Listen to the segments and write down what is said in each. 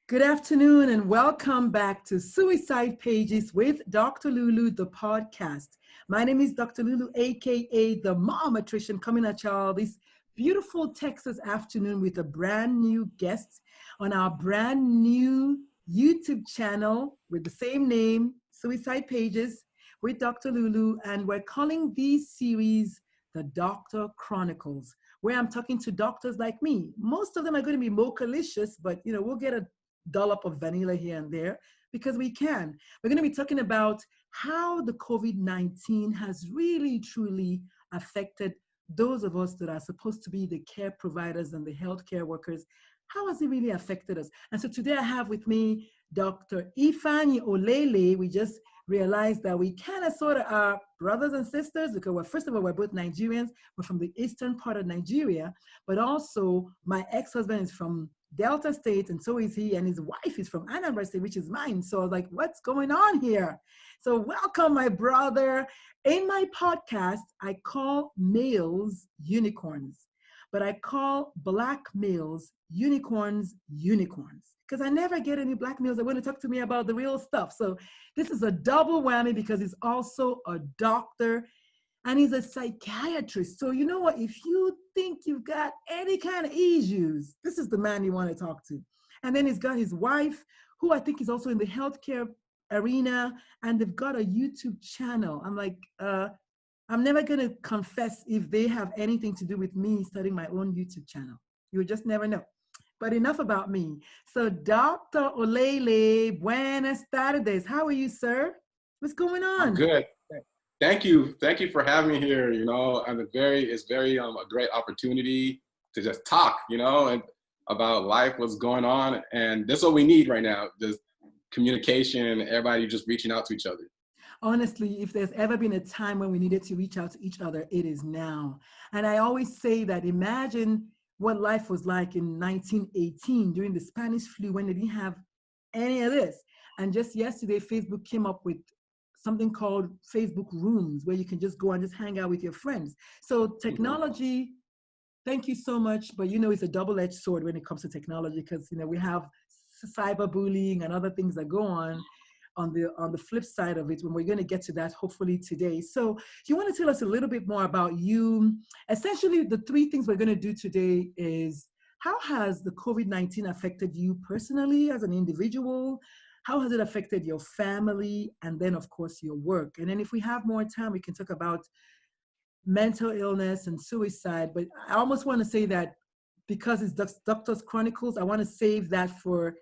Good afternoon and welcome back to Suicide Pages with Dr. Lulu, the podcast. My name is Dr. Lulu, a.k.a. the mom attrition, coming at y'all this beautiful Texas afternoon with a brand new guest on our brand new YouTube channel with the same name, Suicide Pages with Dr. Lulu. And we're calling these series the Doctor Chronicles, where I'm talking to doctors like me. Most of them are going to be mocalicious, but we'll get a dollop of vanilla here and there because we can. We're going to be talking about how the COVID-19 has really, truly affected those of us that are supposed to be the care providers and the healthcare workers. How has it really affected us? And so today I have with me Dr. Ifeanyi Olele. We just realized that we kind of sort of are brothers and sisters because first of all, we're both Nigerians. We're from the eastern part of Nigeria, but also my ex-husband is from Delta State, and so is he, and his wife is from Anambra State, which is mine. So I was like, what's going on here? So welcome, my brother. In my podcast, I call males unicorns, but I call black males unicorns, because I never get any black males that want to talk to me about the real stuff. So this is a double whammy because he's also a doctor and he's a psychiatrist. So you know what? If you think you've got any kind of issues, this is the man you want to talk to. And then he's got his wife, who I think is also in the healthcare arena, and they've got a YouTube channel. I'm like, I'm never going to confess if they have anything to do with me starting my own YouTube channel. You'll just never know. But enough about me. So Dr. Olele, buenas tardes. How are you, sir? What's going on? I'm good. Thank you for having me here. It's very a great opportunity to just talk, and about life, what's going on, and that's what we need right now. Just communication, everybody just reaching out to each other. Honestly, if there's ever been a time when we needed to reach out to each other, it is now. And I always say that imagine what life was like in 1918 during the Spanish flu when they didn't have any of this. And just yesterday, Facebook came up with something called Facebook Rooms, where you can just go and just hang out with your friends. So technology, thank you so much. But it's a double-edged sword when it comes to technology because we have cyberbullying and other things that go on the flip side of it, when we're going to get to that hopefully today. So you want to tell us a little bit more about you? Essentially, the three things we're going to do today is how has the COVID-19 affected you personally as an individual? How has it affected your family? And then, of course, your work. And then if we have more time, we can talk about mental illness and suicide. But I almost want to say that because it's Doctor's Chronicles, I want to save that for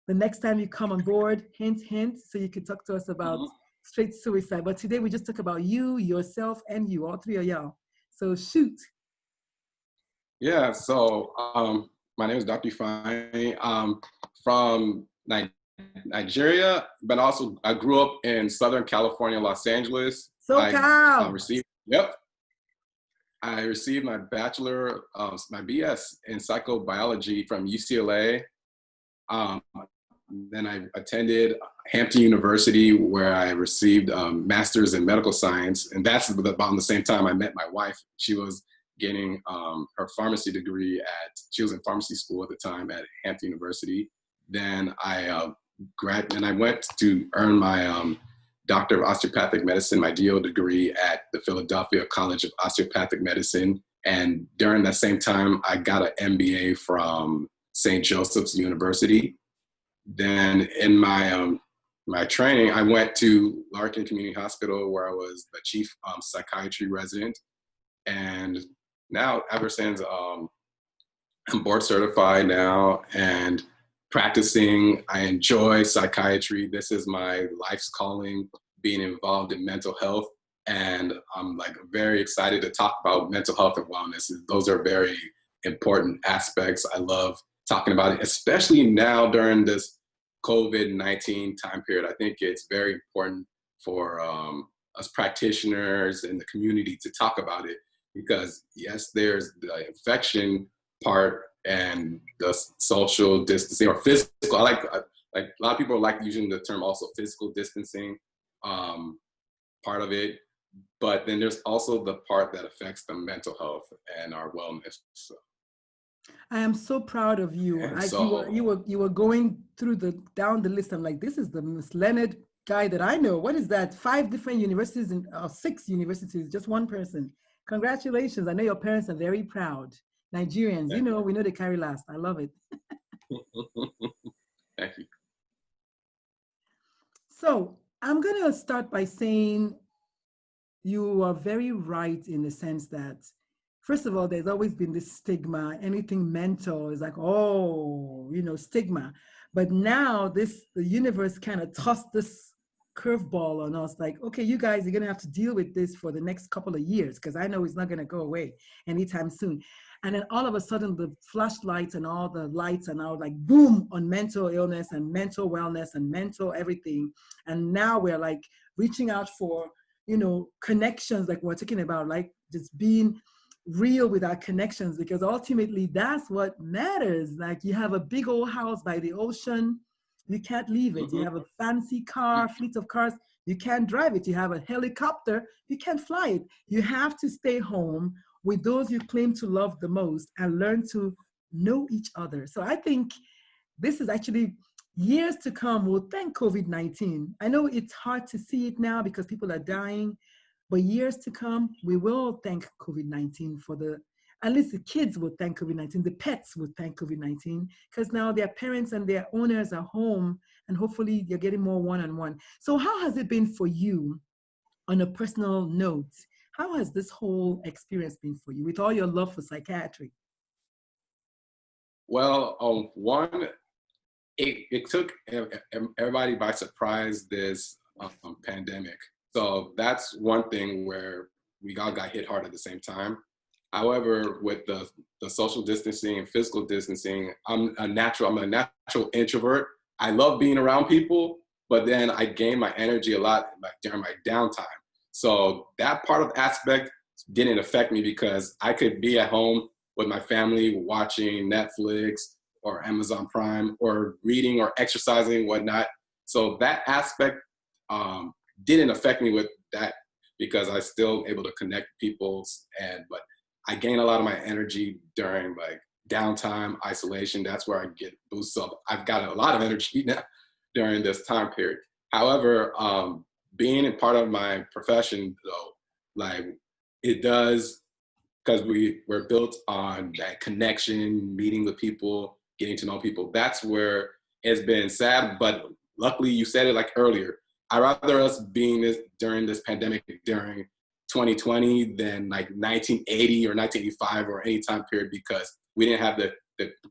the next time you come on board, hint, hint, so you can talk to us about straight suicide. But today we just talk about you, yourself, and you, all three of y'all. So shoot. Yeah, so my name is Dr. Ifeanyi. I'm from Nigeria, but also I grew up in Southern California, Los Angeles. I received my bachelor, my BS in psychobiology from UCLA. Then I attended Hampton University, where I received a master's in medical science. And that's about the same time I met my wife. She was getting her pharmacy degree she was in pharmacy school at the time at Hampton University. Then I went to earn my Doctor of Osteopathic Medicine, my DO degree at the Philadelphia College of Osteopathic Medicine. And during that same time, I got an MBA from St. Joseph's University. Then in my training, I went to Larkin Community Hospital, where I was the chief psychiatry resident. And now, ever since I'm board certified now and practicing, I enjoy psychiatry. This is my life's calling, being involved in mental health. And I'm very excited to talk about mental health and wellness. Those are very important aspects. I love talking about it, especially now during this COVID-19 time period. I think it's very important for us practitioners in the community to talk about it because, yes, there's the infection part and the social distancing or physical. I like a lot of people like using the term also physical distancing part of it. But then there's also the part that affects the mental health and our wellness. So. I am so proud of you. And Like you were going through the down the list. I'm like, this is the most learned guy that I know. What is that? 5 different universities and 6 universities, just one person. Congratulations. I know your parents are very proud. Nigerians, we know they carry last. I love it. thank you. So I'm gonna start by saying you are very right in the sense that, first of all, there's always been this stigma. Anything mental is like, oh, stigma. But now the universe kind of tossed this curveball on us, like, okay, you guys are gonna have to deal with this for the next couple of years, because I know it's not gonna go away anytime soon. And then all of a sudden, the flashlights and all the lights are now like boom on mental illness and mental wellness and mental everything. And now we're like reaching out for connections, like we're talking about, like just being real with our connections, because ultimately that's what matters. Like you have a big old house by the ocean, you can't leave it. You have a fancy car, fleet of cars, you can't drive it. You have a helicopter, you can't fly it. You have to stay home with those you claim to love the most and learn to know each other. So I think this is actually years to come will thank COVID-19. I know it's hard to see it now because people are dying, but years to come, we will thank COVID-19 at least the kids will thank COVID-19, the pets will thank COVID-19, because now their parents and their owners are home and hopefully you're getting more one-on-one. So how has it been for you on a personal note? How has this whole experience been for you with all your love for psychiatry? Well, one, it took everybody by surprise, this pandemic. So that's one thing where we all got hit hard at the same time. However, with the social distancing and physical distancing, I'm a natural introvert. I love being around people, but then I gain my energy a lot during my downtime. So that part of the aspect didn't affect me because I could be at home with my family watching Netflix or Amazon Prime or reading or exercising, whatnot. So that aspect didn't affect me with that because I still able to connect people. But I gain a lot of my energy during like downtime, isolation. That's where I get boosted up. I've got a lot of energy now during this time period. However, being a part of my profession though, like it does, because we're built on that connection, meeting with people, getting to know people. That's where it's been sad, but luckily you said it like earlier. I'd rather us being during this pandemic during 2020 than like 1980 or 1985 or any time period, because we didn't have the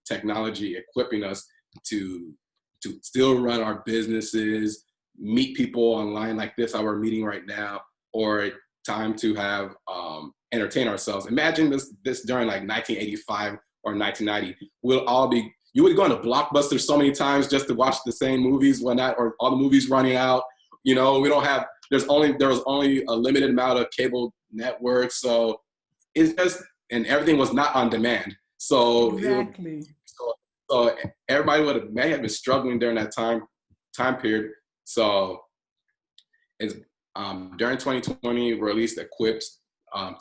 technology equipping us to still run our businesses, meet people online like this, how we're meeting right now, or time to have entertain ourselves. Imagine this during like 1985 or 1990. You would go into Blockbuster so many times just to watch the same movies, whatnot, or all the movies running out. We don't have, there was only a limited amount of cable networks. So it's just, and everything was not on demand. So Exactly. so everybody may have been struggling during that time period. So it's during 2020, we're at least equipped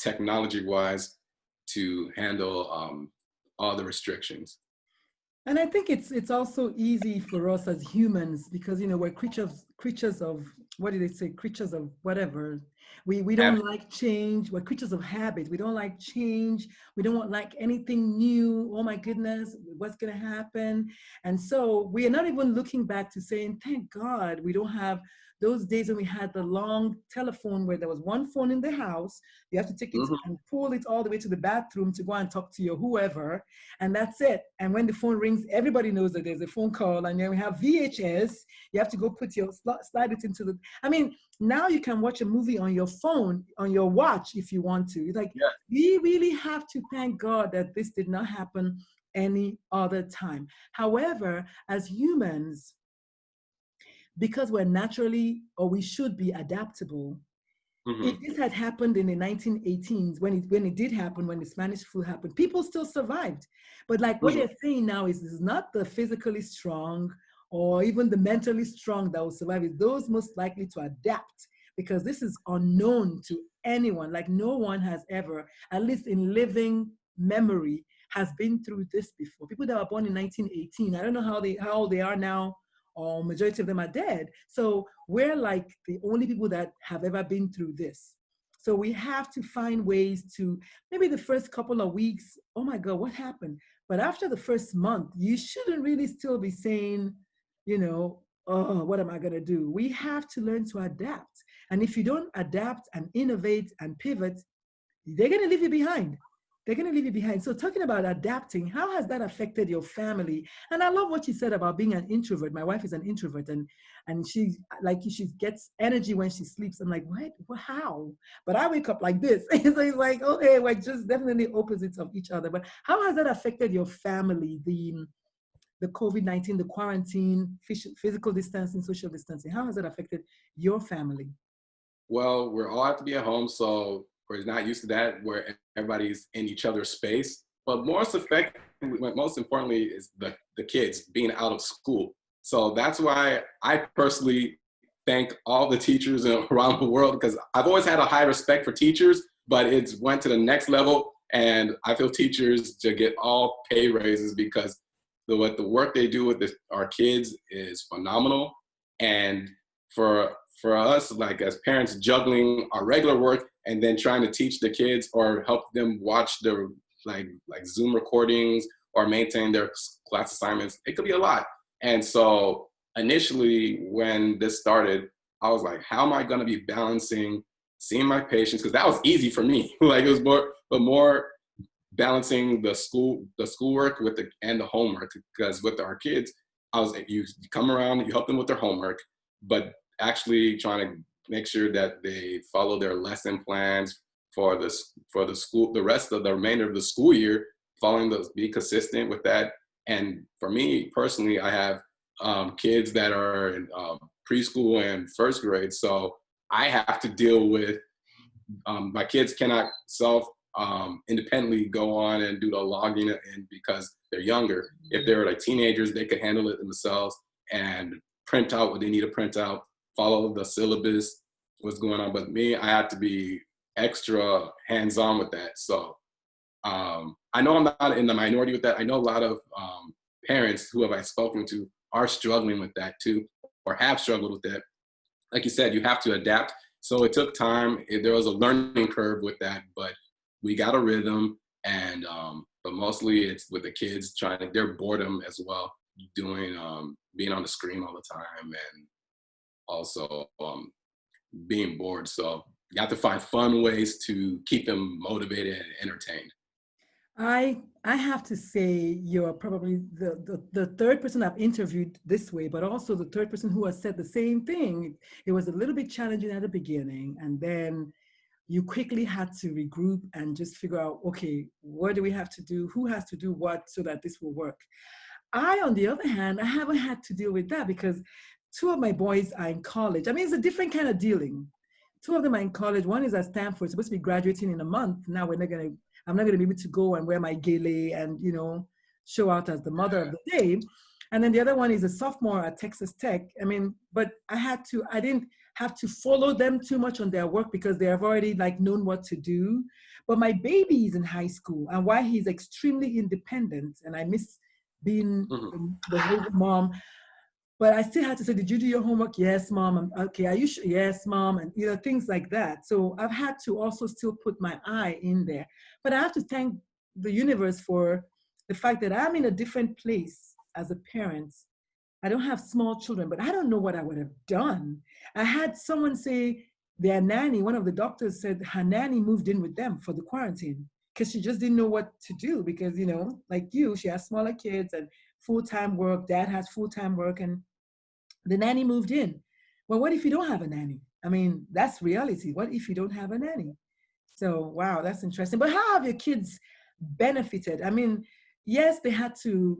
technology-wise to handle all the restrictions. And I think it's also easy for us as humans because we're creatures of what do they say? Creatures of whatever. We don't like change. We're creatures of habit. We don't like change. We don't like anything new. Oh my goodness, what's gonna happen? And so we are not even looking back to saying, thank God we don't have those days when we had the long telephone where there was one phone in the house. You have to take it and pull it all the way to the bathroom to go and talk to your whoever, and that's it. And when the phone rings, everybody knows that there's a phone call. And then we have VHS. You have to go slide it into the. I mean, now you can watch a movie on your phone, on your watch, if you want to. It's like, we really have to thank God that this did not happen any other time. However, as humans, because we're naturally, or we should be adaptable. If this had happened in the 1918s, when it did happen, when the Spanish flu happened, people still survived. But like what they're saying now is not the physically strong or even the mentally strong that will survive. It's those most likely to adapt, because this is unknown to anyone. Like no one has ever, at least in living memory, has been through this before. People that were born in 1918, I don't know how old they are now, or majority of them are dead. So we're like the only people that have ever been through this. So we have to find ways to, maybe the first couple of weeks, oh my God, what happened? But after the first month, you shouldn't really still be saying, you know, oh, what am I going to do? We have to learn to adapt. And if you don't adapt and innovate and pivot, they're going to leave you behind. They're going to leave you behind. So talking about adapting, how has that affected your family? And I love what you said about being an introvert. My wife is an introvert, and she, like, she gets energy when she sleeps. I'm like, what? How? But I wake up like this. So it's like, okay, we're just definitely opposites of each other. But how has that affected your family, the COVID-19, the quarantine, physical distancing, social distancing? How has that affected your family? Well, we're all have to be at home, so we're not used to that, where everybody's in each other's space. But most importantly, is the kids being out of school. So that's why I personally thank all the teachers around the world, because I've always had a high respect for teachers, but it's went to the next level. And I feel teachers should get all pay raises, because the work they do with our kids is phenomenal. And for us, like as parents, juggling our regular work and then trying to teach the kids or help them watch the like Zoom recordings or maintain their class assignments, it could be a lot. And so initially when this started, I was like, how am I going to be balancing seeing my patients? Because that was easy for me. Like it was more balancing the schoolwork with and the homework. Because with our kids, I was like, you come around, you help them with their homework, but actually trying to make sure that they follow their lesson plans for the school, the remainder of the school year, be consistent with that. And for me personally, I have kids that are in preschool and first grade, so I have to deal with my kids cannot independently go on and do the logging in because they're younger. If they're like teenagers, they could handle it themselves and print out what they need to print out, follow the syllabus, what's going on. But me, I have to be extra hands-on with that. So I know I'm not in the minority with that. I know a lot of parents who I've spoken to are struggling with that too, or have struggled with that. Like you said, you have to adapt. So it took time. There was a learning curve with that, but we got a rhythm. And but mostly it's with the kids their boredom as well, doing being on the screen all the time, and also being bored. So you have to find fun ways to keep them motivated and entertained. I have to say you're probably the third person I've interviewed this way, but also the third person who has said the same thing. It was a little bit challenging at the beginning, and then you quickly had to regroup and just figure out, okay, what do we have to do? Who has to do what so that this will work? I, on the other hand, I haven't had to deal with that because two of my boys are in college. I mean, it's a different kind of dealing. Two of them are in college. One is at Stanford, supposed to be graduating in a month. Now I'm not going to be able to go and wear my gele and, show out as the mother of the day. And then the other one is a sophomore at Texas Tech. I mean, but I didn't have to follow them too much on their work because they have already known what to do. But my baby is in high school, and while he's extremely independent, and I miss being the whole mom, but I still had to say, did you do your homework? Yes, mom. Okay, are you sure? Yes, mom. And things like that. So I've had to also still put my eye in there. But I have to thank the universe for the fact that I'm in a different place as a parent. I don't have small children, but I don't know what I would have done. I had someone say their nanny, one of the doctors said her nanny moved in with them for the quarantine because she just didn't know what to do because, like you, she has smaller kids and full-time work. Dad has full-time work, and the nanny moved in. Well, what if you don't have a nanny? I mean, that's reality. What if you don't have a nanny? So, wow, that's interesting. But how have your kids benefited? I mean, yes, they had to.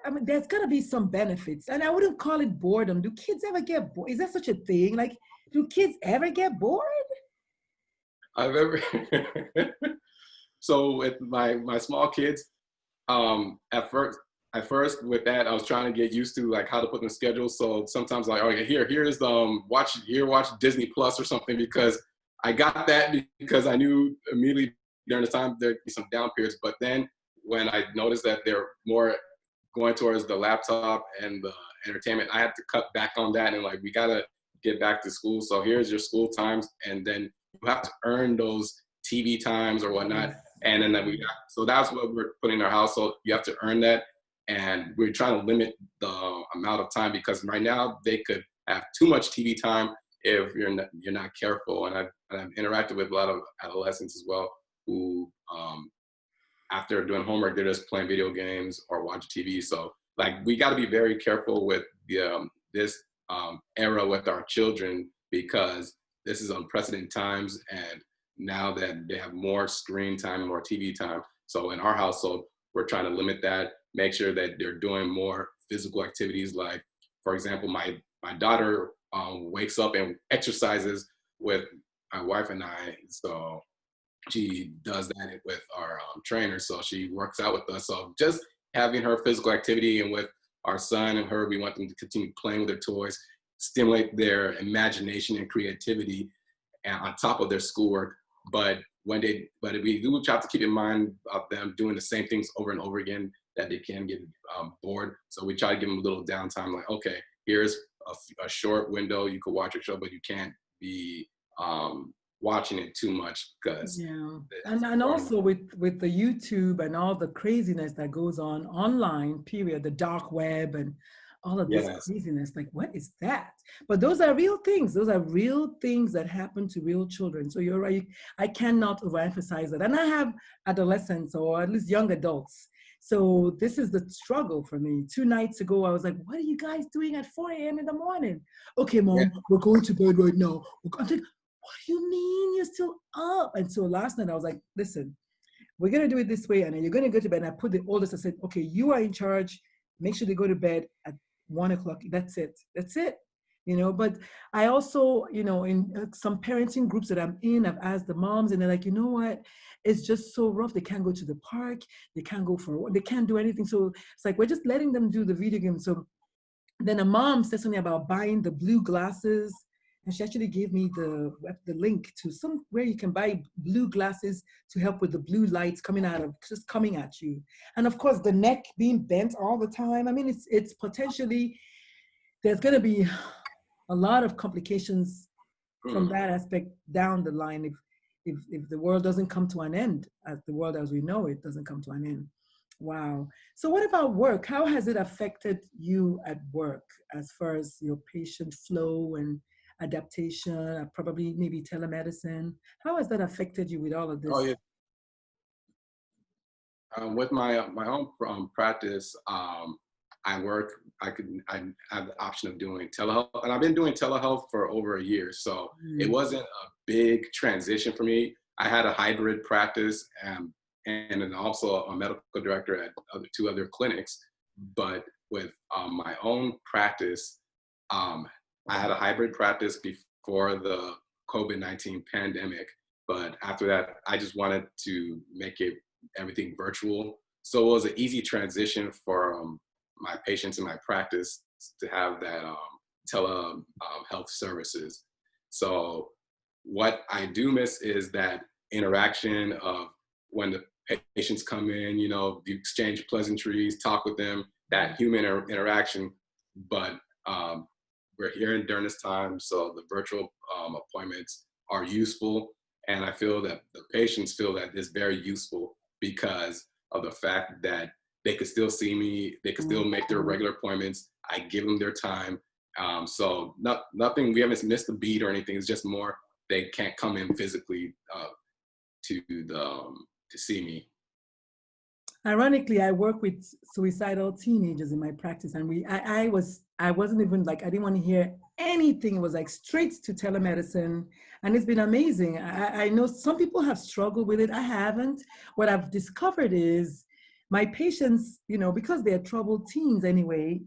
I mean, there's got to be some benefits. And I wouldn't call it boredom. Do kids ever get bored? Is that such a thing? Do kids ever get bored? I've ever. So with my small kids, at first with that, I was trying to get used to how to put them in schedules. So sometimes okay, here's watch Disney Plus or something, because I got that because I knew immediately during the time there'd be some down periods. But then when I noticed that they're more going towards the laptop and the entertainment, I had to cut back on that, and like, we gotta get back to school. So here's your school times, and then you have to earn those TV times or whatnot. And then so that's what we're putting in our household. You have to earn that, and we're trying to limit the amount of time, because right now they could have too much TV time if you're not careful. And I've interacted with a lot of adolescents as well who, after doing homework, they're just playing video games or watching TV. So like, we got to be very careful with this era with our children, because this is unprecedented times, and now that they have more screen time and more TV time. So in our household, we're trying to limit that, make sure that they're doing more physical activities. Like, for example, my daughter wakes up and exercises with my wife and I. So she does that with our trainer. So she works out with us. So just having her physical activity, and with our son and her, we want them to continue playing with their toys, stimulate their imagination and creativity, and on top of their schoolwork. But we do have to keep in mind about them doing the same things over and over again, that they can get bored. So we try to give them a little downtime, like, okay, here's a short window, you could watch a show, but you can't be watching it too much, because and also with the YouTube and all the craziness that goes on online, period, the dark web and all of this craziness, like, what is that? But those are real things. Those are real things that happen to real children. So you're right. I cannot overemphasize that. And I have adolescents, or at least young adults. So this is the struggle for me. 2 nights ago, I was like, what are you guys doing at 4 a.m. in the morning? Okay, Mom, we're going to bed right now. I'm like, what do you mean you're still up? And so last night I was like, listen, we're going to do it this way. And then you're going to go to bed. And I put the oldest, I said, okay, you are in charge. Make sure they go to bed at 1 o'clock. That's it. That's it. But I also, in some parenting groups that I'm in, I've asked the moms, and they're like, you know what? It's just so rough. They can't go to the park. They can't go they can't do anything. So it's like, we're just letting them do the video game. So then a mom said something about buying the blue glasses. And she actually gave me the link to somewhere you can buy blue glasses to help with the blue lights coming at you. And of course, the neck being bent all the time. I mean, it's potentially, there's going to be a lot of complications from that aspect down the line if the world doesn't come to an end, as the world as we know it doesn't come to an end. Wow. So what about work? How has it affected you at work as far as your patient flow and adaptation, probably maybe telemedicine? How has that affected you with all of this? Oh, yeah. With my own practice, I have the option of doing telehealth, and I've been doing telehealth for over a year. So it wasn't a big transition for me. I had a hybrid practice, and then also a medical director at 2 other clinics. But with my own practice, I had a hybrid practice before the COVID-19 pandemic, but after that, I just wanted to make everything virtual. So it was an easy transition for my patients in my practice to have that telehealth services. So what I do miss is that interaction of when the patients come in, you exchange pleasantries, talk with them, that human interaction. But we're here during this time, so the virtual appointments are useful. And I feel that the patients feel that it's very useful because of the fact that they could still see me, they could still make their regular appointments. I give them their time. So nothing, we haven't missed a beat or anything. It's just more, they can't come in physically to see me. Ironically, I work with suicidal teenagers in my practice, and I wasn't even like, I didn't want to hear anything. It was like straight to telemedicine, and it's been amazing. I know some people have struggled with it. I haven't. What I've discovered is my patients, because they're troubled teens anyway,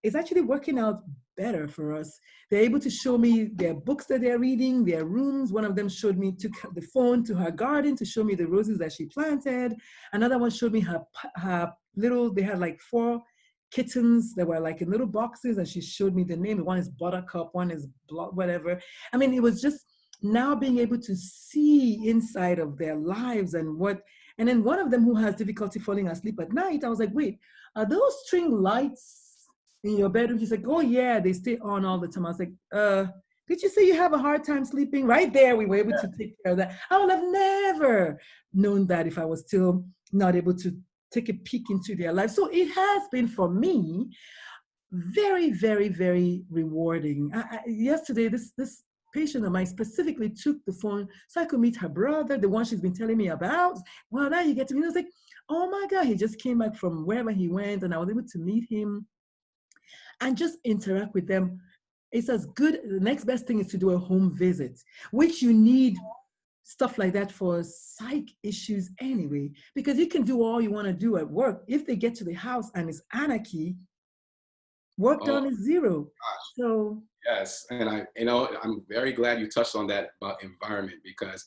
it's actually working out better for us. They're able to show me their books that they're reading, their rooms. One of them took the phone to her garden to show me the roses that she planted. Another one showed me her little, they had like 4 kittens that were like in little boxes, and she showed me the name. One is Buttercup, one is whatever. I mean, it was just now being able to see inside of their lives and And then one of them who has difficulty falling asleep at night, I was like, wait, are those string lights in your bedroom? He's like, oh yeah, they stay on all the time. I was like, did you say you have a hard time sleeping? Right there, we were able to take care of that. I would have never known that if I was still not able to take a peek into their life. So it has been for me very, very, very rewarding. Yesterday, this patient of mine specifically took the phone so I could meet her brother, the one she's been telling me about. Well, now you get to meet. I was like, oh my God, he just came back from wherever he went, and I was able to meet him and just interact with them. It's as good. The next best thing is to do a home visit, which you need stuff like that for psych issues anyway, because you can do all you want to do at work. If they get to the house and it's anarchy, work done is zero. Gosh. So yes, and I'm very glad you touched on that about environment, because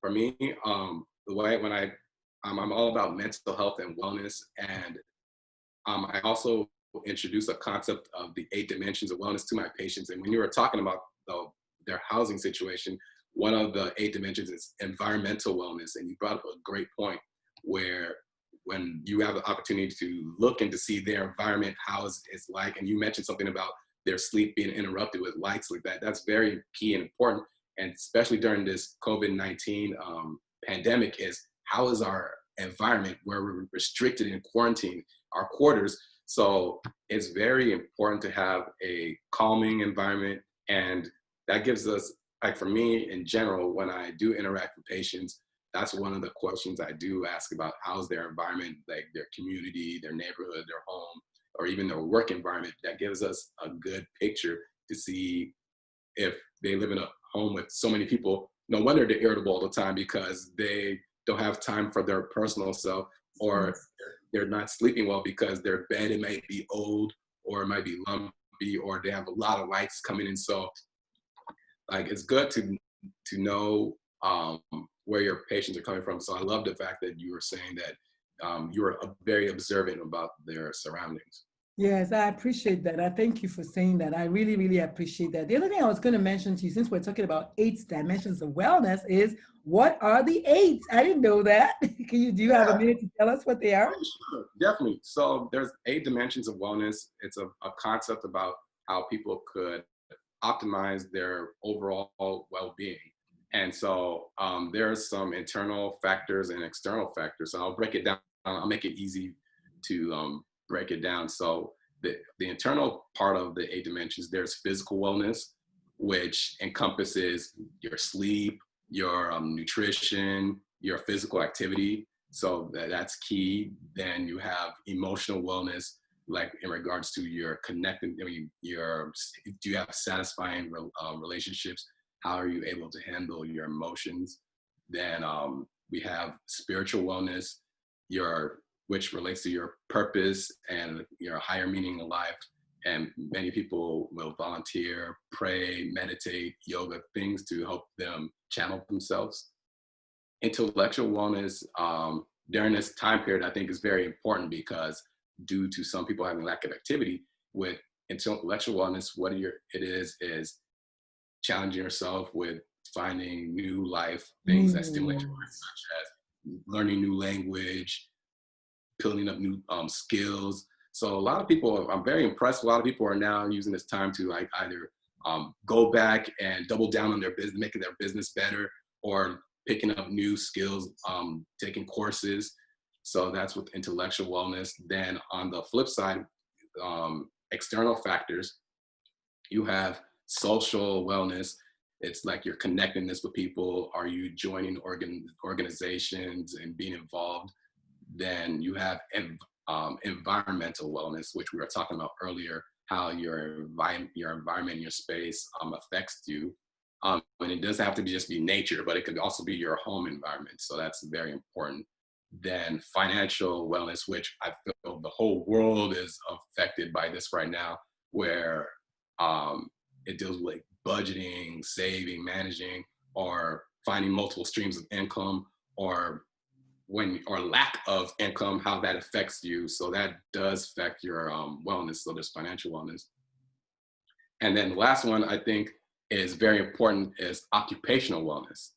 for me, the way when I'm all about mental health and wellness, and I also introduce a concept of the 8 dimensions of wellness to my patients. And when you were talking about their housing situation, one of the 8 dimensions is environmental wellness, and you brought up a great point where when you have the opportunity to look and to see their environment, how it's like, and you mentioned something about their sleep being interrupted with lights like that. That's very key and important, and especially during this COVID-19 pandemic, is how is our environment where we're restricted in quarantine, our quarters. So it's very important to have a calming environment, and that gives us, like for me in general, when I do interact with patients, that's one of the questions I do ask about: how's their environment, like their community, their neighborhood, their home, or even their work environment. That gives us a good picture to see if they live in a home with so many people. No wonder they're irritable all the time, because they don't have time for their personal self, or they're not sleeping well because their bed, it might be old, or it might be lumpy, or they have a lot of lights coming in. So like, it's good to know where your patients are coming from. So I love the fact that you were saying that you were very observant about their surroundings. yes, I appreciate that. I thank you for saying that. I really, really appreciate that. The other thing I was going to mention to you, since we're talking about 8 dimensions of wellness, is what are the 8? I didn't know that. Do you have a minute to tell us what they are? Sure, definitely. So there's 8 dimensions of wellness. It's a concept about how people could optimize their overall well-being. And so there's some internal factors and external factors. So I'll break it down. I'll make it easy to break it down. So the internal part of the 8 dimensions, there's physical wellness, which encompasses your sleep, your nutrition, your physical activity. So that's key. Then you have emotional wellness, like in regards to your connecting, do you have satisfying relationships? How are you able to handle your emotions? Then we have spiritual wellness, which relates to your purpose and your higher meaning in life. And many people will volunteer, pray, meditate, yoga, things to help them channel themselves. Intellectual wellness during this time period, I think, is very important, because due to some people having lack of activity, with intellectual wellness, it is challenging yourself with finding new life things that stimulate your mind, such as learning new language, building up new skills. So a lot of people, I'm very impressed. A lot of people are now using this time to like either go back and double down on their business, making their business better, or picking up new skills, taking courses. So that's with intellectual wellness. Then on the flip side, external factors, you have social wellness. It's like your connectedness with people. Are you joining organizations and being involved? Then you have environmental wellness, which we were talking about earlier, how your environment, your space affects you. And it doesn't have to just be nature, but it could also be your home environment. So that's very important. Then financial wellness, which I feel the whole world is affected by this right now, where it deals with budgeting, saving, managing, or finding multiple streams of income, or lack of income, how that affects you. So that does affect your wellness. So there's financial wellness. And then the last one I think is very important is occupational wellness.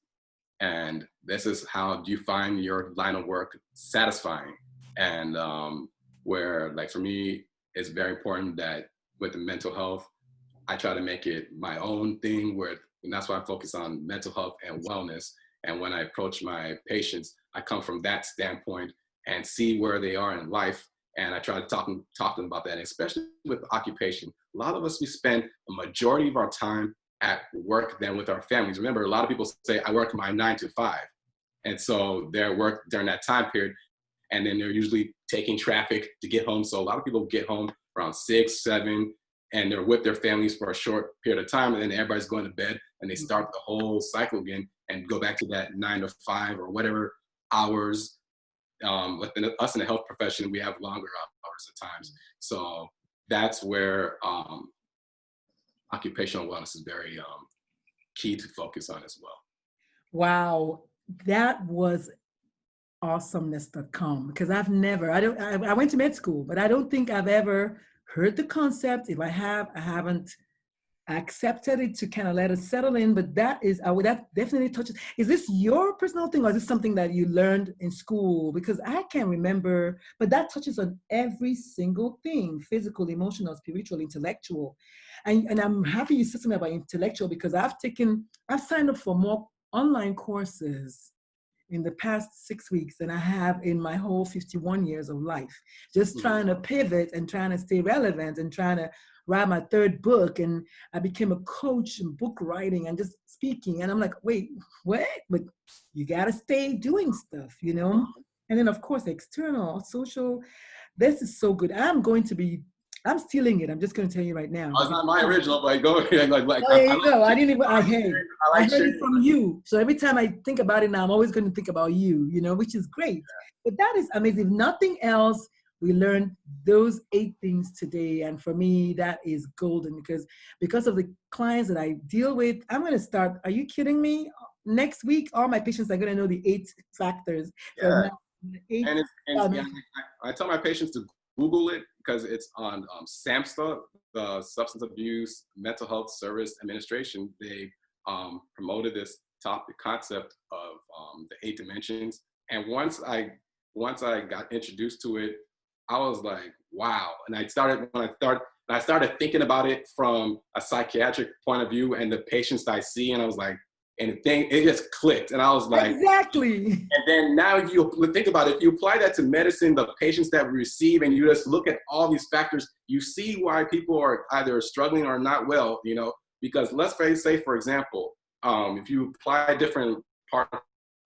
And this is how do you find your line of work satisfying. And where, like, for me, it's very important that with the mental health, I try to make it my own thing, and that's why I focus on mental health and wellness. And when I approach my patients, I come from that standpoint and see where they are in life. And I try to talk to them about that, especially with occupation. A lot of us, we spend a majority of our time at work than with our families. Remember, a lot of people say, I work my 9 to 5. And so they're work during that time period. And then they're usually taking traffic to get home. So a lot of people get home around 6, 7, and they're with their families for a short period of time. And then everybody's going to bed and they start the whole cycle again and go back to that 9 to 5 or whatever hours. Within us in the health profession, we have longer hours at times. So that's where occupational wellness is very key to focus on as well. Wow, that was awesomeness.com, because I went to med school, but I don't think I've ever heard the concept. If I have, I haven't accepted it to kind of let it settle in. But that definitely touches. Is this your personal thing, or is this something that you learned in school? Because I can't remember, but that touches on every single thing: physical, emotional, spiritual, intellectual. And I'm happy you said something about intellectual, because I've signed up for more online courses in the past 6 weeks than I have in my whole 51 years of life, just trying to pivot and trying to stay relevant and trying to write my 3rd book. And I became a coach in book writing and just speaking. And I'm like, wait, what? But you got to stay doing stuff, you know? And then of course, external, social, this is so good. I'm stealing it. I'm just going to tell you right now. Oh, it's not my original, but go ahead. There you go. I heard it from you. So every time I think about it now, I'm always going to think about you, which is great. Yeah. But that is amazing. If nothing else, we learned those 8 things today. And for me, that is golden, because of the clients that I deal with, I'm going to start. Are you kidding me? Next week, all my patients are going to know the 8 factors. Yeah. I tell my patients to Google it, because it's on SAMHSA, the Substance Abuse Mental Health Service Administration. They promoted this concept of the 8 dimensions. And once I got introduced to it, I was like, wow. And I started thinking about it from a psychiatric point of view and the patients that I see, and I was like, and it just clicked. And I was like, exactly. And then now you think about it, if you apply that to medicine, the patients that we receive, and you just look at all these factors, you see why people are either struggling or not well, because let's say, for example, if you apply different parts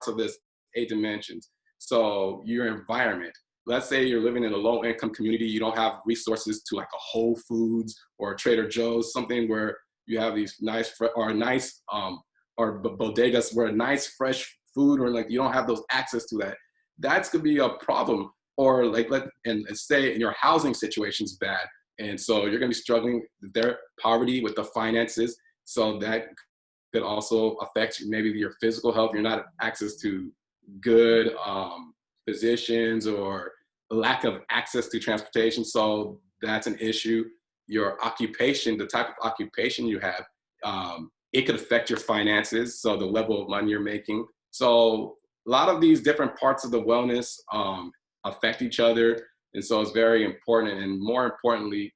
of this 8 dimensions, so your environment, let's say you're living in a low income community, you don't have resources to like a Whole Foods or a Trader Joe's, something where you have these nice or bodegas where nice fresh food, or like you don't have those access to that. That's could be a problem. Or and say your housing situation's bad, and so you're gonna be struggling with their poverty, with the finances. So that could also affect maybe your physical health. You're not access to good physicians, or lack of access to transportation. So that's an issue. Your occupation, the type of occupation you have, it could affect your finances, so the level of money you're making. So a lot of these different parts of the wellness affect each other. And so it's very important. And more importantly,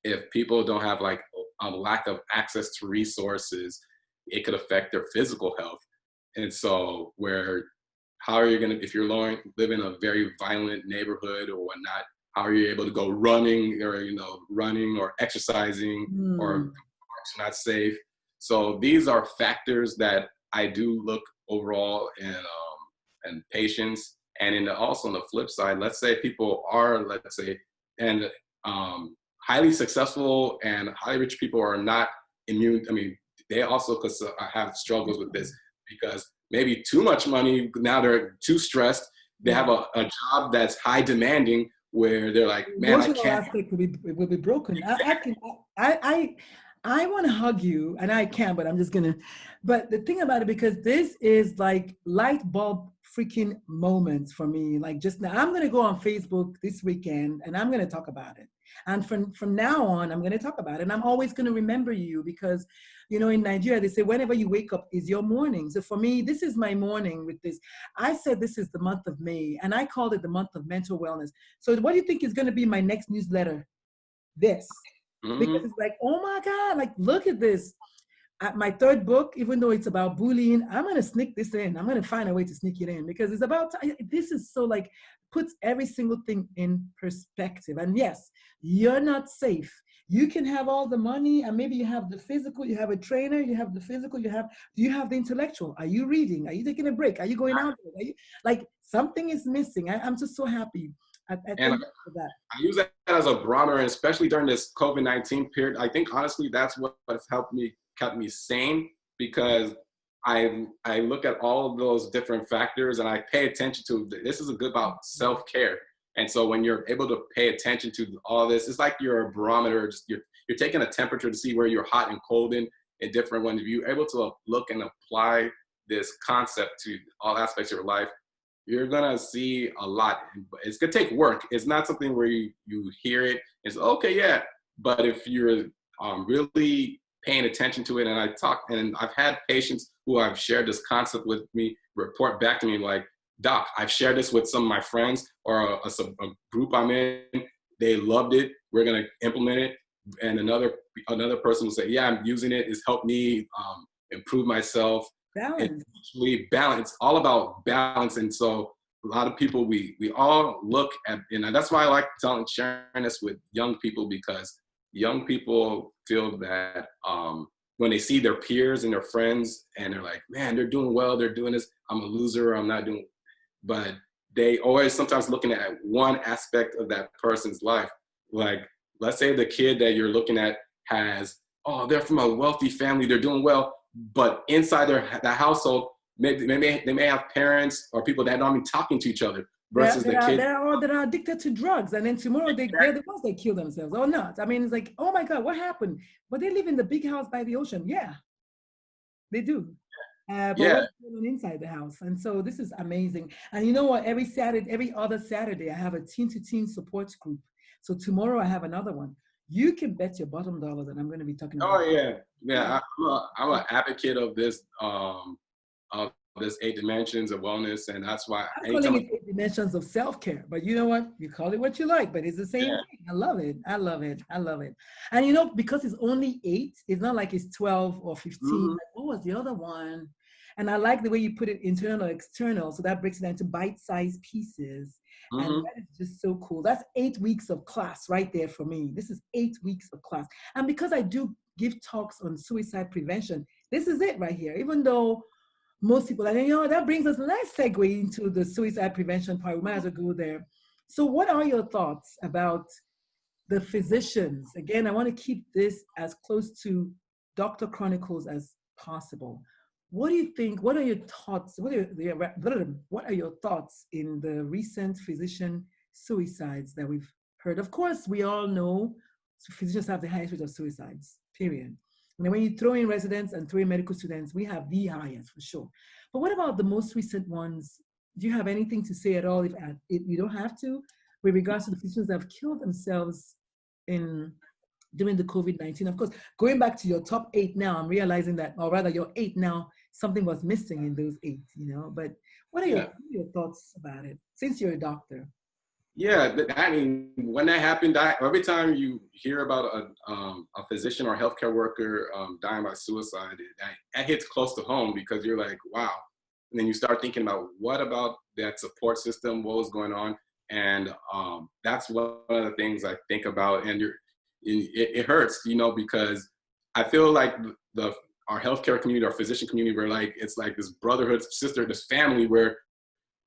if people don't have like a lack of access to resources, it could affect their physical health. And so how are you going to, if you're live in a very violent neighborhood or whatnot, how are you able to go running or exercising, or it's not safe? So these are factors that I do look overall in patients. And also on the flip side, let's say people are, highly successful and highly rich people are not immune. I mean, they also could have struggles with this, because maybe too much money, now they're too stressed. They have a job that's high demanding, where they're like, man, I can't. Aspect will be broken. I want to hug you, and I can, but I'm just gonna. But the thing about it, because this is like light bulb freaking moments for me. Like just now, I'm gonna go on Facebook this weekend, and I'm gonna talk about it. And from now on, I'm going to talk about it. And I'm always going to remember you because, you know, in Nigeria, they say whenever you wake up is your morning. So for me, this is my morning with this. I said this is the month of May, and I called it the month of mental wellness. So what do you think is going to be my next newsletter? This. Because it's like, oh my God, like, look at this. At my third book, even though it's about bullying, I'm going to sneak this in. I'm going to find a way to sneak it in because it's about, this is so like, puts every single thing in perspective. And yes, you're not safe. You can have all the money and maybe you have the physical, you have a trainer, you have the physical, do you have the intellectual? Are you reading? Are you taking a break? Are you going out? Are you, like, something is missing. I'm just so happy. I thank you for that. I use that as a barometer, and especially during this COVID-19 period. I think honestly that's what's kept me sane, because I look at all of those different factors and I pay attention to, this is about self-care. And so when you're able to pay attention to all this, it's like you're a barometer, just you're taking a temperature to see where you're hot and cold in different ones. If you're able to look and apply this concept to all aspects of your life, you're gonna see a lot. It's gonna take work. It's not something where you hear it, it's okay, yeah. But if you're really paying attention to it, and I've had patients who I've shared this concept with me report back to me like, Doc, I've shared this with some of my friends or a group I'm in. They loved it. We're gonna implement it. And another person will say, yeah, I'm using it. It's helped me improve myself. Balance. It's balance, all about balance. And so a lot of people, we all look at, and that's why I like sharing this with young people, because young people feel that when they see their peers and their friends and they're like, man, they're doing well, they're doing this, I'm a loser, I'm not doing, but they always sometimes looking at one aspect of that person's life. Like, let's say the kid that you're looking at has, oh, they're from a wealthy family, they're doing well, but inside their household, maybe they may have parents or people that don't be talking to each other. Versus the kid that are addicted to drugs, and then tomorrow they're the ones that kill themselves or not. I mean, it's like, oh my God, what happened? But they live in the big house by the ocean. Yeah, they do. But what's going on inside the house? And so this is amazing. And you know what? Every other Saturday, I have a teen-to-teen support group. So tomorrow I have another one. You can bet your bottom dollar that I'm going to be talking about. Oh yeah. I'm an advocate of this. There's 8 dimensions of wellness, and that's why I'm calling it 8 dimensions of self-care. But you know what? You call it what you like, but it's the same thing. I love it. I love it. I love it. And you know, because it's only 8, it's not like it's 12 or 15. Like, what was the other one? And I like the way you put it, internal, external. So that breaks it down into bite-sized pieces. And that is just so cool. That's 8 weeks of class right there for me. This is 8 weeks of class. And because I do give talks on suicide prevention, this is it right here. Even though most people, and you know, that brings us, let's segue into the suicide prevention part. We might as well go there. So what are your thoughts about the physicians? Again, I want to keep this as close to Dr. Chronicles as possible. What do you think? What are your thoughts? What are your thoughts in the recent physician suicides that we've heard? Of course, we all know physicians have the highest rate of suicides, period. And when you throw in residents and throw in medical students, we have the highest for sure. But what about the most recent ones? Do you have anything to say at all? If you don't have to, with regards to the physicians that have killed themselves during the COVID-19. Of course, going back to your top 8 now, I'm realizing that, or rather your 8 now, something was missing in those 8, you know. But what are your thoughts about it, since you're a doctor? Yeah, I mean, when that happened, every time you hear about a physician or healthcare worker dying by suicide, that hits close to home, because you're like, wow. And then you start thinking about, what about that support system? What was going on? And that's one of the things I think about. And it hurts, you know, because I feel like our healthcare community, our physician community, it's like this brotherhood, sister, this family where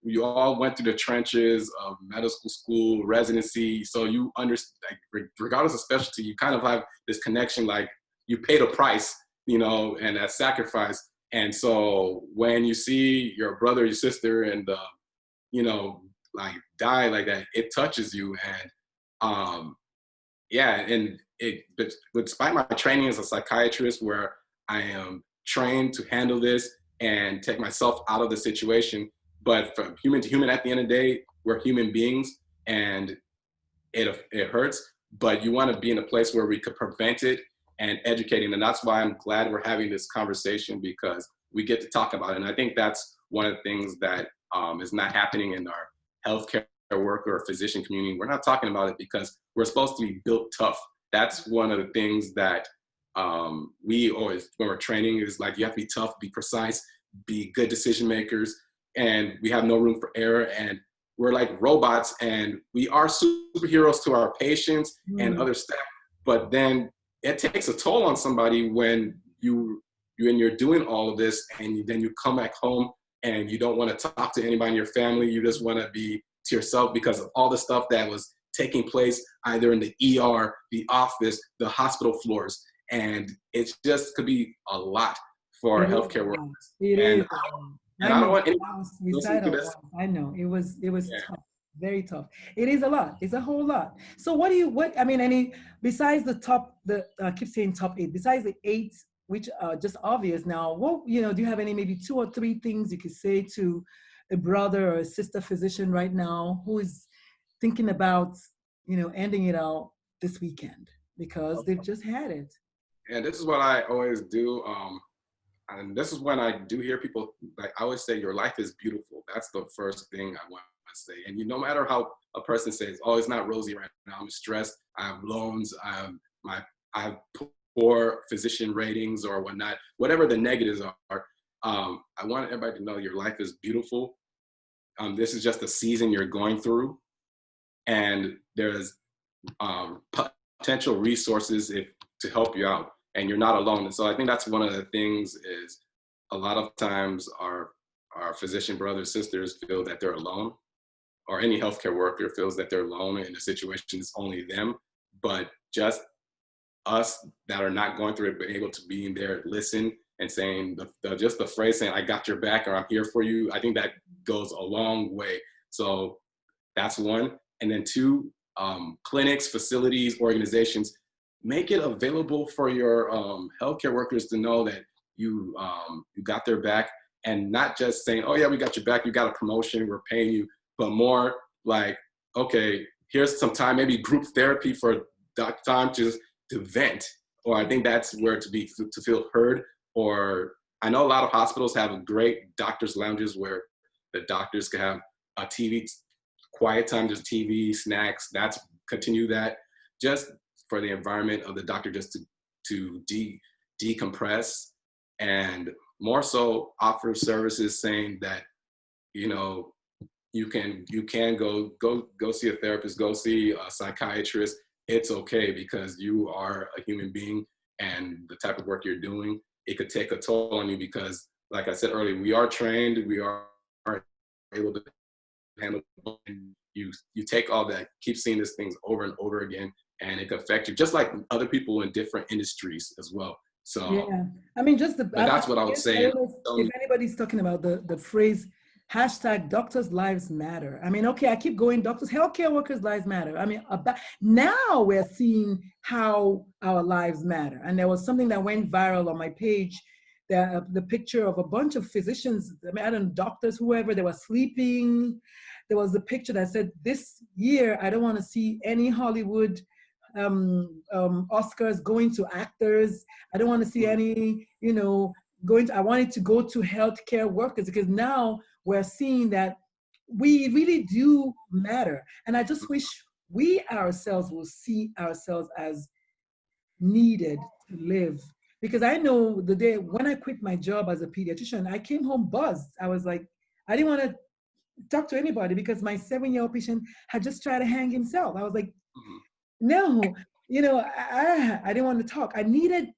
you all went through the trenches of medical school, residency. So you understand, like, regardless of specialty, you kind of have this connection, like you paid a price, you know, and that sacrifice. And so when you see your brother, your sister, and, you know, like die like that, it touches you. And but despite my training as a psychiatrist, where I am trained to handle this and take myself out of the situation, but from human to human, at the end of the day, we're human beings, and it hurts. but you want to be in a place where we could prevent it and educating. And that's why I'm glad we're having this conversation, because we get to talk about it. And I think that's one of the things that is not happening in our healthcare worker or physician community. We're not talking about it because we're supposed to be built tough. That's one of the things that we always, when we're training, is like, you have to be tough, be precise, be good decision makers, and we have no room for error. And we're like robots, and we are superheroes to our patients and other staff. But then it takes a toll on somebody when you're doing all of this, and then you come back home and you don't want to talk to anybody in your family. You just want to be to yourself because of all the stuff that was taking place either in the ER, the office, the hospital floors. And it just could be a lot for healthcare workers. It and is. and I don't want any I know it was yeah. tough, very tough. It is a lot. It's a whole lot. So what I mean, besides I keep saying top 8, besides the 8, which are just obvious now, what, do you have any, maybe 2 or 3 things you could say to a brother or a sister physician right now who is thinking about, ending it out this weekend because they've just had it? And this is what I always do. And this is when I do hear people, like, I always say, your life is beautiful. That's the first thing I want to say. And no matter how a person says, oh, it's not rosy right now, I'm stressed, I have loans, I have poor physician ratings or whatnot, whatever the negatives are, I want everybody to know your life is beautiful. This is just a season you're going through, and there's potential resources to help you out, and you're not alone. And so I think that's one of the things is a lot of times our physician brothers, sisters feel that they're alone, or any healthcare worker feels that they're alone in a situation it's only them. But just us that are not going through it, but able to be in there, listen, and saying just the phrase saying, I got your back, or I'm here for you, I think that goes a long way. So that's one. And then 2, clinics, facilities, organizations, make it available for your healthcare workers to know that you got their back, and not just saying, oh yeah, we got your back, you got a promotion, we're paying you, but more like, okay, here's some time, maybe group therapy for time to vent. Or I think that's where to feel heard. Or I know a lot of hospitals have great doctors' lounges where the doctors can have a TV, quiet time, just TV, snacks, continue that, just for the environment of the doctor, just to decompress, and more so offer services saying that, you can go see a therapist, go see a psychiatrist. It's okay, because you are a human being, and the type of work you're doing, it could take a toll on you, because like I said earlier, we are trained, we are able to handle, and you take all that, keep seeing these things over and over again, and it can affect you, just like other people in different industries as well. So yeah, I mean, but that's what I would say. I don't know if anybody's talking about the phrase hashtag doctors' lives matter. I mean, okay, I keep going, healthcare workers' lives matter. I mean, now we're seeing how our lives matter. And there was something that went viral on my page, the picture of a bunch of physicians, I don't know, doctors, whoever, they were sleeping. There was a picture that said, this year, I don't want to see any Hollywood Oscars going to actors. I don't want to see any, I wanted to go to healthcare workers, because now we're seeing that we really do matter. And I just wish we ourselves will see ourselves as needed to live. Because I know the day when I quit my job as a pediatrician, I came home buzzed. I was like, I didn't want to talk to anybody because my 7-year-old patient had just tried to hang himself. I was like, no, I didn't want to talk. I needed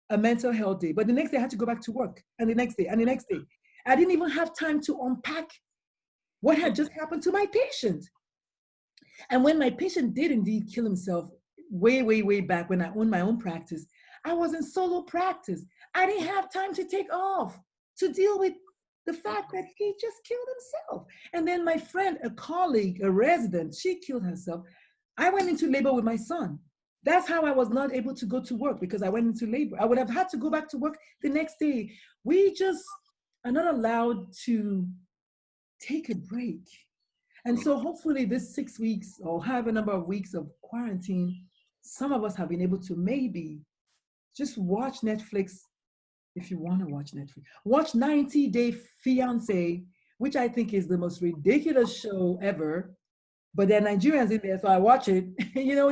a mental health day, but the next day I had to go back to work, and the next day, and the next day. I didn't even have time to unpack what had just happened to my patient. And when my patient did indeed kill himself way, way, way back when I owned my own practice, I was in solo practice. I didn't have time to take off to deal with the fact that he just killed himself. And then my friend, a colleague, a resident, she killed herself. I went into labor with my son. That's how I was not able to go to work, because I went into labor. I would have had to go back to work the next day. We just are not allowed to take a break. And so hopefully this 6 weeks or however number of weeks of quarantine some of us have been able to maybe just watch Netflix if you want to watch Netflix. Watch 90 Day Fiance, which I think is the most ridiculous show ever. But there are Nigerians in there, so I watch it.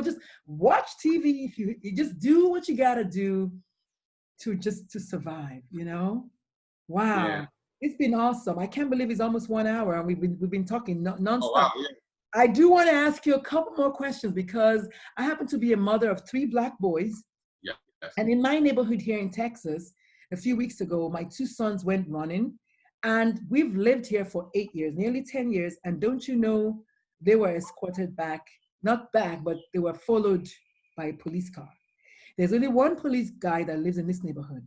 Just watch TV if you just do what you gotta do to survive, Yeah. Wow. It's been awesome. I can't believe it's almost 1 hour and we've been talking Oh nonstop. wow. Yeah. I do want to ask you a couple more questions because I happen to be a mother of 3 Black boys. Yeah. Yes. And in my neighborhood here in Texas, a few weeks ago, my 2 sons went running, and we've lived here for 8 years, nearly 10 years. And don't you know, they were escorted back, not back, but they were followed by a police car. There's only one police guy that lives in this neighborhood.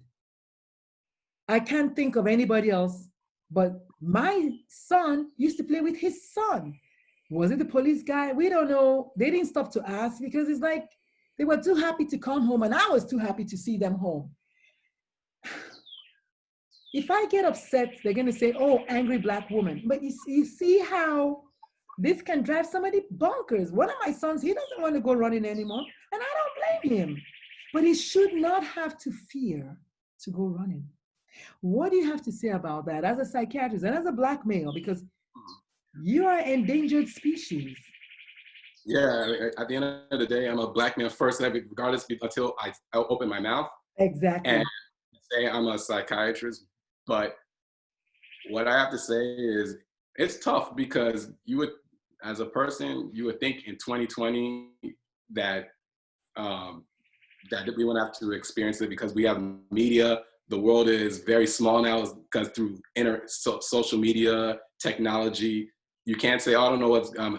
I can't think of anybody else, but my son used to play with his son. Was it the police guy? We don't know. They didn't stop to ask because it's like they were too happy to come home and I was too happy to see them home. If I get upset, they're going to say, oh, angry Black woman. But you see how this can drive somebody bonkers. One of my sons, he doesn't want to go running anymore, and I don't blame him. But he should not have to fear to go running. What do you have to say about that as a psychiatrist and as a Black male? Because you are an endangered species. Yeah, at the end of the day, I'm a Black man first, regardless until I open my mouth. Exactly. And say I'm a psychiatrist. But what I have to say is it's tough because you would, as a person, you would think in 2020 that that we won't have to experience it because we have media. The world is very small now because through social media, technology, you can't say, oh, I don't know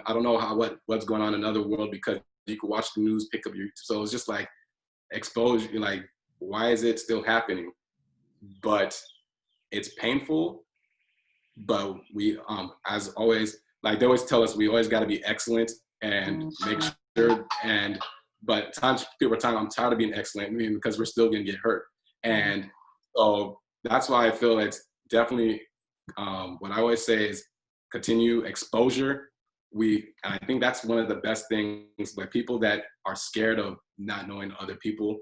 I don't know what's going on in another world because you can watch the news, pick up your. So it's just like exposure. Like, why is it still happening? But it's painful. But we, as always, like they always tell us, we always got to be excellent and make sure. But times people are I'm tired of being excellent because we're still gonna get hurt. And so that's why I feel it's definitely what I always say is continue exposure. I think that's one of the best things. Like people that are scared of not knowing other people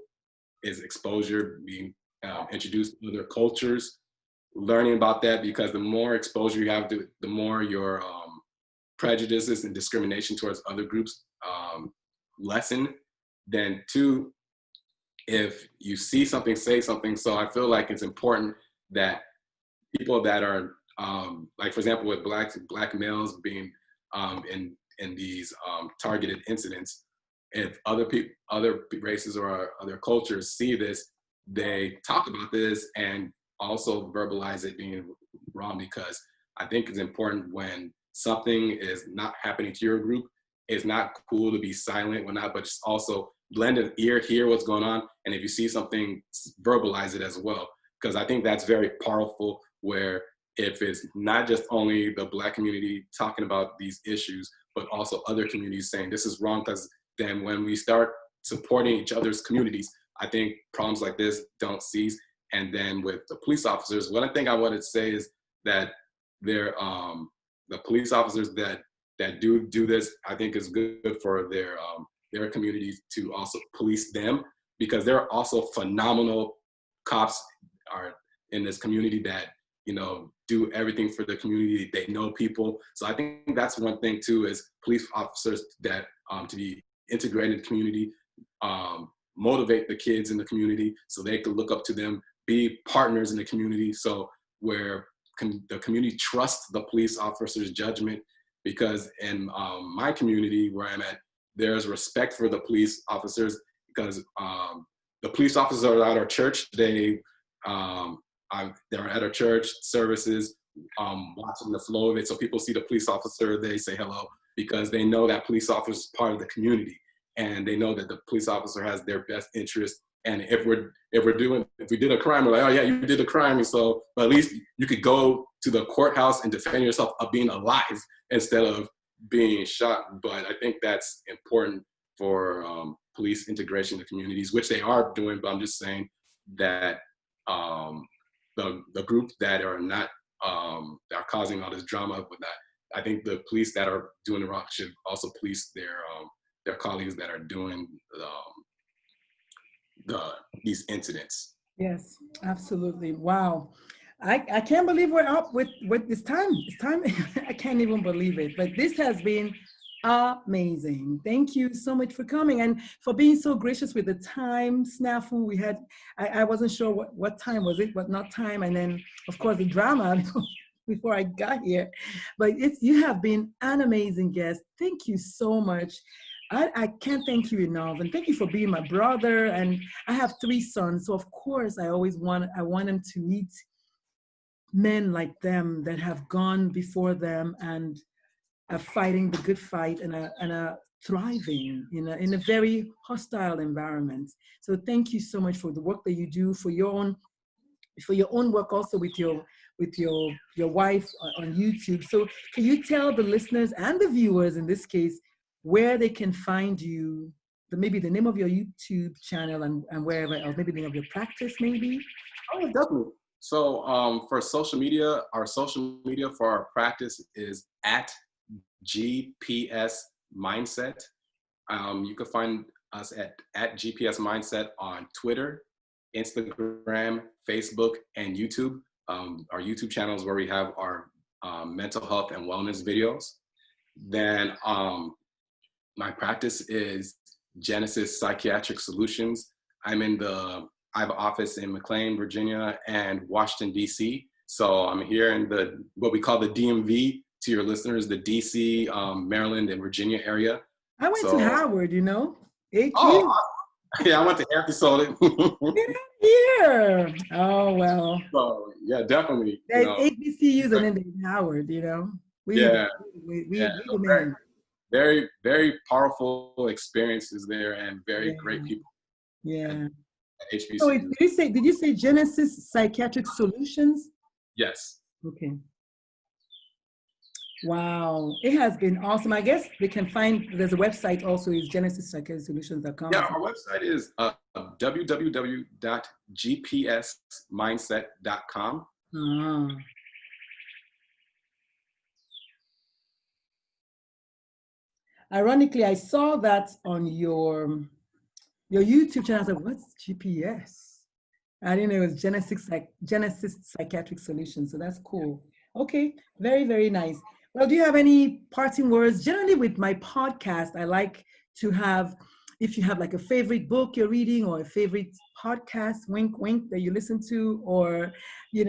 is exposure, being introduced to other cultures, learning about that, because the more exposure you have to, the more your prejudices and discrimination towards other groups lessen. Then two, if you see something, say something. So I feel like it's important that people that are like, for example, with black males being in these targeted incidents, if other people, other races or other cultures see this, they talk about this and also verbalize it being wrong, because I think it's important when something is not happening to your group. It's not cool to be silent when not, but just also lend an ear, hear what's going on, and if you see something, verbalize it as well. Because I think that's very powerful, where if it's not just only the Black community talking about these issues, but also other communities saying this is wrong, because then when we start supporting each other's communities, I think problems like this don't cease. And then with the police officers, one thing I wanted to say is that they're, the police officers that do this, I think is good for their communities to also police them, because there are also phenomenal cops are in this community that, you know, do everything for the community. They know people. So I think that's one thing too, is police officers that to be integrated in the community, motivate the kids in the community so they can look up to them, be partners in the community. So where the community trusts the police officer's judgment, because in my community where I'm at, there's respect for the police officers, because the police officers are at our church. They're at our church services, watching the flow of it. So people see the police officer, they say hello, because they know that police officer is part of the community, and they know that the police officer has their best interest. And if we did a crime, we're like, oh yeah, you did a crime, so but at least you could go to the courthouse and defend yourself of being alive instead of being shot. But I think that's important for police integration in the communities, which they are doing. But I'm just saying that the group that are not that are causing all this drama with that, I think the police that are doing the wrong should also police their colleagues that are doing these incidents. Yes, absolutely. Wow. I can't believe we're up with this time. It's time. I can't even believe it. But this has been amazing. Thank you so much for coming and for being so gracious with the time snafu we had. I wasn't sure what time was it, what not time. And then, of course, the drama before I got here. But you have been an amazing guest. Thank you so much. I can't thank you enough. And thank you for being my brother. And I have 3 sons. So, of course, I want them to meet men like them that have gone before them and are fighting the good fight and are thriving in a very hostile environment. So thank you so much for the work that you do, for your own work also with your wife on YouTube. So can you tell the listeners and the viewers in this case where they can find you, maybe the name of your YouTube channel and wherever else, maybe the name of your practice maybe? Oh, definitely. So for social media, our social media for our practice is at GPS Mindset. You can find us at GPS Mindset on Twitter, Instagram, Facebook, and YouTube. Our YouTube channel is where we have our mental health and wellness videos. Then my practice is Genesis Psychiatric Solutions. I have an office in McLean, Virginia, and Washington, D.C. So I'm here in what we call the DMV, to your listeners, the D.C., Maryland, and Virginia area. I went to Howard, HU. Oh, yeah, I went to Hampton, so here. Oh, well. So, yeah, definitely. There's HBCUs and then there's Howard, Very, very powerful experiences there and very great people. Yeah. At HBCU. So did you say Genesis Psychiatric Solutions? Yes. Okay. Wow, it has been awesome. I guess they can find, there's a website also, is genesispsychiatricsolutions.com. Yeah, our website is www.gpsmindset.com. Ironically, I saw that on your YouTube channel. I was like, what's GPS? I didn't know it was Genesis Psychiatric Solutions. So that's cool. Okay, very, very nice. Well, do you have any parting words? Generally with my podcast, I like to have, if you have like a favorite book you're reading or a favorite podcast, wink, wink, that you listen to, or,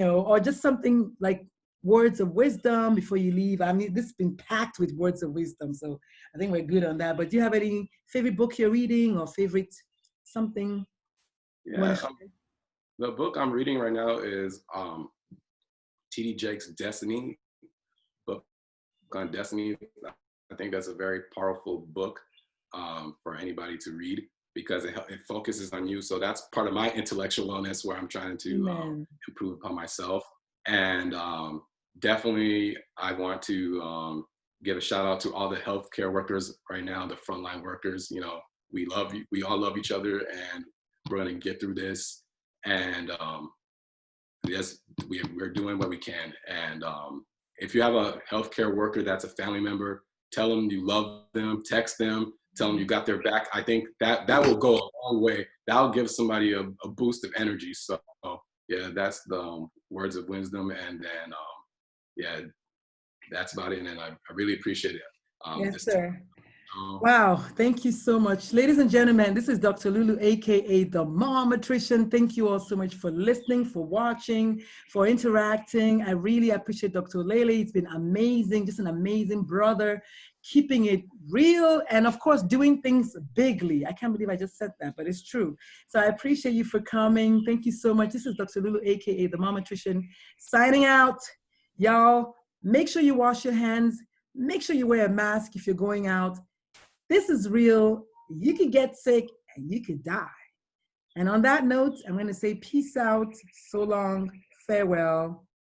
or just something like words of wisdom before you leave. I mean, this has been packed with words of wisdom, so I think we're good on that. But do you have any favorite book you're reading or favorite something? Yeah, the book I'm reading right now is T.D. Jakes' Destiny, book on destiny. I think that's a very powerful book for anybody to read because it focuses on you. So that's part of my intellectual wellness where I'm trying to improve upon myself. And definitely I want to give a shout out to all the healthcare workers right now, the frontline workers. We love you. We all love each other, and we're going to get through this. And yes, we're doing what we can. And if you have a healthcare worker that's a family member, tell them you love them, text them, tell them you got their back. I think that will go a long way. That'll give somebody a boost of energy. So yeah, that's the words of wisdom. And then yeah, that's about it. And then I really appreciate it. Yes, sir. Wow, thank you so much. Ladies and gentlemen, this is Dr. Lulu, a.k.a. the Momatrician. Thank you all so much for listening, for watching, for interacting. I really appreciate Dr. Olele. It's been amazing, just an amazing brother, keeping it real and, of course, doing things bigly. I can't believe I just said that, but it's true. So I appreciate you for coming. Thank you so much. This is Dr. Lulu, a.k.a. the Momatrician, signing out. Y'all, make sure you wash your hands. Make sure you wear a mask if you're going out. This is real. You could get sick and you could die. And on that note, I'm going to say peace out, so long, farewell.